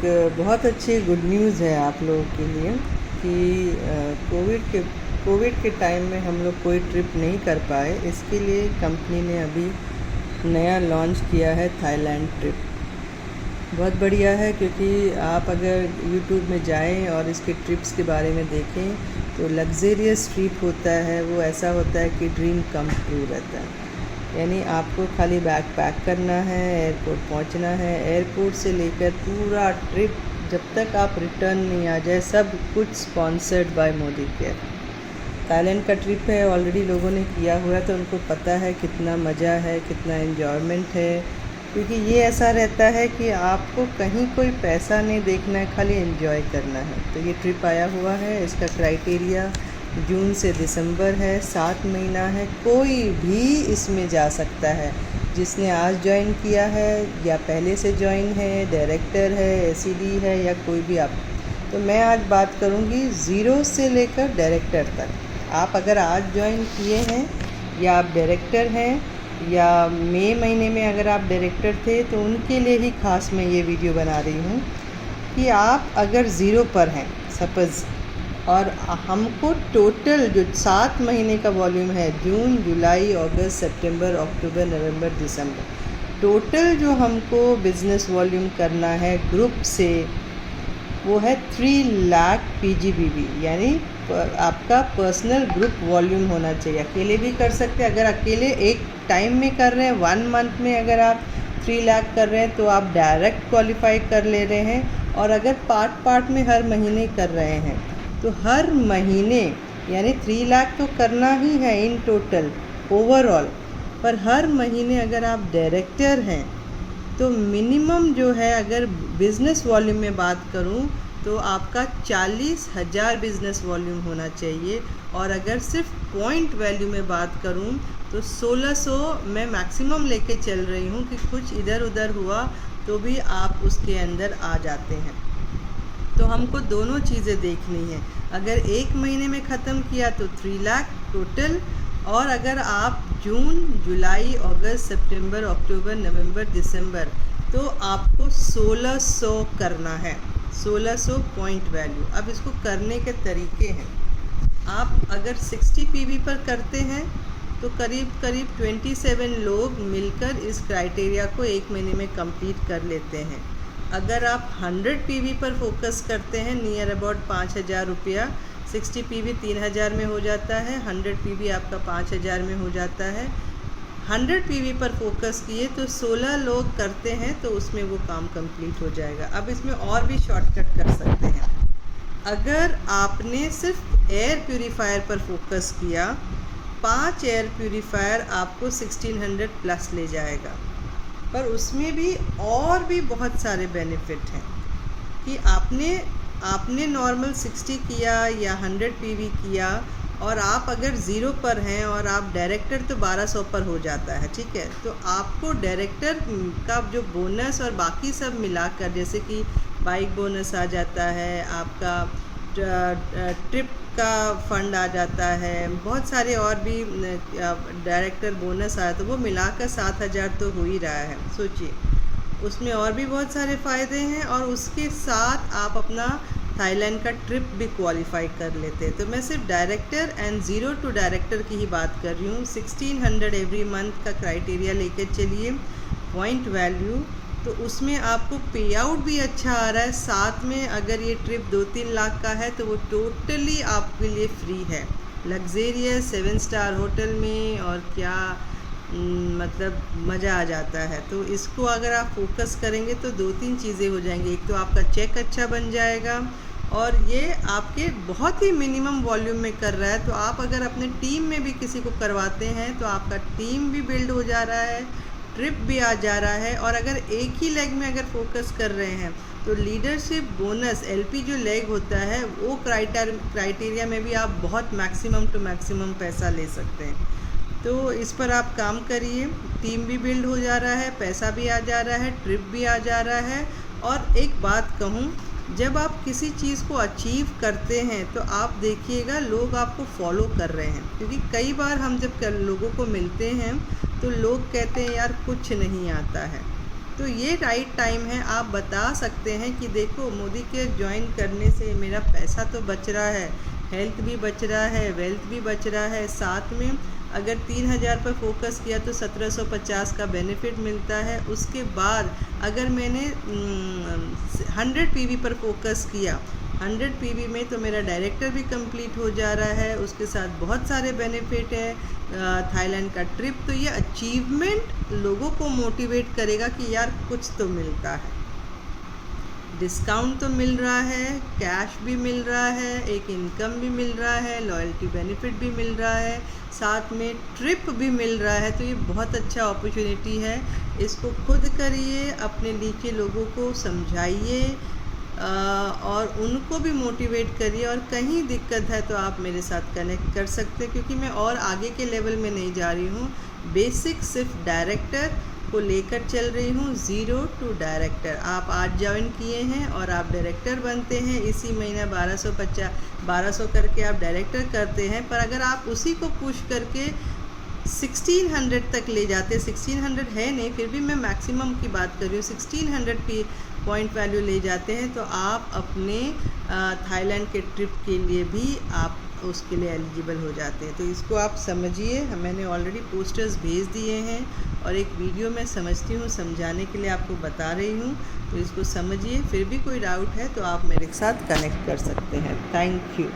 बहुत अच्छी good news है आप लोगों के लिए कि कोविड के टाइम में हम लोग कोई ट्रिप नहीं कर पाए। इसके लिए कंपनी ने अभी नया लॉन्च किया है थाईलैंड ट्रिप। बहुत बढ़िया है, क्योंकि आप अगर यूट्यूब में जाएं और इसके ट्रिप्स के बारे में देखें तो लग्जेरियस ट्रिप होता है। वो ऐसा होता है कि ड्रीम कम ट्रू रहता है। यानी आपको खाली बैग पैक करना है, एयरपोर्ट पहुंचना है, एयरपोर्ट से लेकर पूरा ट्रिप जब तक आप रिटर्न नहीं आ जाए, सब कुछ sponsored by Modi care. Thailand का ट्रिप है, ऑलरेडी लोगों ने किया हुआ है तो उनको पता है कितना मज़ा है, कितना एन्जॉयमेंट है। क्योंकि ये ऐसा रहता है कि आपको कहीं कोई पैसा नहीं देखना है, खाली एंजॉय करना है। तो ये ट्रिप आया हुआ है, इसका क्राइटेरिया जून से दिसंबर है, 7 महीना है। कोई भी इसमें जा सकता है, जिसने आज ज्वाइन किया है या पहले से ज्वाइन है, डायरेक्टर है, एसीडी है या कोई भी आप। तो मैं आज बात करूँगी 0 से लेकर डायरेक्टर तक। आप अगर आज ज्वाइन किए हैं या आप डायरेक्टर हैं या मई महीने में अगर आप डायरेक्टर थे, तो उनके लिए ही खास मैं ये वीडियो बना रही हूँ कि आप अगर 0 पर हैं सपोज़, और हमको टोटल जो 7 महीने का वॉल्यूम है, जून, जुलाई, अगस्त, सितंबर, अक्टूबर, नवंबर, दिसंबर, टोटल जो हमको बिज़नेस वॉल्यूम करना है ग्रुप से, वो है 3 लाख PGBB। यानी आपका पर्सनल ग्रुप वॉल्यूम होना चाहिए। अकेले भी कर सकते हैं, अगर अकेले एक टाइम में कर रहे हैं, 1 मंथ में अगर आप 3 लाख कर रहे हैं तो आप डायरेक्ट क्वालिफाई कर ले रहे हैं। और अगर पार्ट में हर महीने कर रहे हैं तो हर महीने यानी 3 लाख तो करना ही है इन टोटल ओवरऑल, पर हर महीने अगर आप डायरेक्टर हैं तो मिनिमम जो है, अगर बिज़नेस वॉल्यूम में बात करूं तो आपका 40,000 बिज़नेस वॉल्यूम होना चाहिए। और अगर सिर्फ पॉइंट वैल्यू में बात करूं तो 1600 मैं मैक्सिमम लेके चल रही हूं कि कुछ इधर उधर हुआ तो भी आप उसके अंदर आ जाते हैं। तो हमको दोनों चीज़ें देखनी है। अगर एक महीने में ख़त्म किया तो 3 लाख टोटल, और अगर आप जून, जुलाई, अगस्त, सितंबर, अक्टूबर, नवंबर, दिसंबर, तो आपको 1600 करना है, 1600 पॉइंट वैल्यू। अब इसको करने के तरीके हैं। आप अगर 60 PV पर करते हैं तो करीब 27 लोग मिलकर इस क्राइटेरिया को एक महीने में कंप्लीट कर लेते हैं। अगर आप 100 PV पर फोकस करते हैं, नियर अबाउट 5,000 रुपया, 60 PV 3,000 में हो जाता है, 100 PV आपका 5,000 में हो जाता है। 100 PV पर फोकस किए तो 16 लोग करते हैं तो उसमें वो काम कंप्लीट हो जाएगा। अब इसमें और भी शॉर्टकट कर सकते हैं। अगर आपने सिर्फ एयर प्यूरीफायर पर फोकस किया, 5 एयर प्यूरीफायर आपको 1600 प्लस ले जाएगा। पर उसमें भी और भी बहुत सारे बेनिफिट हैं कि आपने नॉर्मल 60 किया या 100 PV किया, और आप अगर 0 पर हैं और आप डायरेक्टर तो 1200 पर हो जाता है, ठीक है। तो आपको डायरेक्टर का जो बोनस और बाकी सब मिलाकर, जैसे कि बाइक बोनस आ जाता है, आपका ट्रिप का फंड आ जाता है, बहुत सारे और भी डायरेक्टर बोनस आया, तो वो मिलाकर 7,000 तो हो ही रहा है। सोचिए, उसमें और भी बहुत सारे फ़ायदे हैं, और उसके साथ आप अपना थाईलैंड का ट्रिप भी क्वालिफाई कर लेते हैं। तो मैं सिर्फ डायरेक्टर एंड 0 टू डायरेक्टर की ही बात कर रही हूँ। 1600 एवरी मंथ का क्राइटेरिया लेकर चलिए, पॉइंट वैल्यू, तो उसमें आपको पे आउट भी अच्छा आ रहा है। साथ में अगर ये ट्रिप 2-3 लाख का है तो वो टोटली आपके लिए फ्री है, लग्जेरियस 7 स्टार होटल में, और क्या मतलब मज़ा आ जाता है। तो इसको अगर आप फोकस करेंगे तो 2-3 चीज़ें हो जाएंगी। एक तो आपका चेक अच्छा बन जाएगा, और ये आपके बहुत ही मिनिमम वॉल्यूम में कर रहा है। तो आप अगर अपने टीम में भी किसी को करवाते हैं तो आपका टीम भी बिल्ड हो जा रहा है, ट्रिप भी आ जा रहा है। और अगर एक ही लेग में अगर फोकस कर रहे हैं तो लीडरशिप बोनस LP जो लेग होता है, वो क्राइटेरिया में भी आप बहुत मैक्सिमम टू मैक्सिमम पैसा ले सकते हैं। तो इस पर आप काम करिए, टीम भी बिल्ड हो जा रहा है, पैसा भी आ जा रहा है, ट्रिप भी आ जा रहा है। और एक बात कहूँ, जब आप किसी चीज़ को अचीव करते हैं तो आप देखिएगा लोग आपको फॉलो कर रहे हैं। क्योंकि कई बार हम जब लोगों को मिलते हैं तो लोग कहते हैं यार कुछ नहीं आता है, तो ये राइट टाइम है। आप बता सकते हैं कि देखो मोदी के ज्वाइन करने से मेरा पैसा तो बच रहा है, हेल्थ भी बच रहा है, वेल्थ भी बच रहा है, साथ में अगर 3000 पर फोकस किया तो 1750 का बेनिफिट मिलता है। उसके बाद अगर मैंने 100 पीवी पर फोकस किया, 100 पीवी में तो मेरा डायरेक्टर भी कंप्लीट हो जा रहा है, उसके साथ बहुत सारे बेनिफिट है। थाईलैंड का ट्रिप, तो ये अचीवमेंट लोगों को मोटिवेट करेगा कि यार कुछ तो मिलता है, डिस्काउंट तो मिल रहा है, कैश भी मिल रहा है, एक इनकम भी मिल रहा है, लॉयल्टी बेनिफिट भी मिल रहा है, साथ में ट्रिप भी मिल रहा है। तो ये बहुत अच्छा अपॉर्चुनिटी है। इसको खुद करिए, अपने नीचे लोगों को समझाइए और उनको भी मोटिवेट करिए। और कहीं दिक्कत है तो आप मेरे साथ कनेक्ट कर सकते हैं, क्योंकि मैं और आगे के लेवल में नहीं जा रही हूँ। बेसिक सिर्फ डायरेक्टर को लेकर चल रही हूँ, 0 to डायरेक्टर। आप आज ज्वाइन किए हैं और आप डायरेक्टर बनते हैं, इसी महीना 1200 करके आप डायरेक्टर करते हैं। पर अगर आप उसी को पुश करके 1600 तक ले जाते, 1600 है नहीं, फिर भी मैं मैक्सिमम की बात कर रही हूँ, 1600 की पॉइंट वैल्यू ले जाते हैं, तो आप अपने थाईलैंड के ट्रिप के लिए भी आप उसके लिए एलिजिबल हो जाते हैं। तो इसको आप समझिए। मैंने ऑलरेडी पोस्टर्स भेज दिए हैं और एक वीडियो मैं समझती हूँ, समझाने के लिए आपको बता रही हूँ। तो इसको समझिए, फिर भी कोई डाउट है तो आप मेरे साथ कनेक्ट कर सकते हैं। Thank you.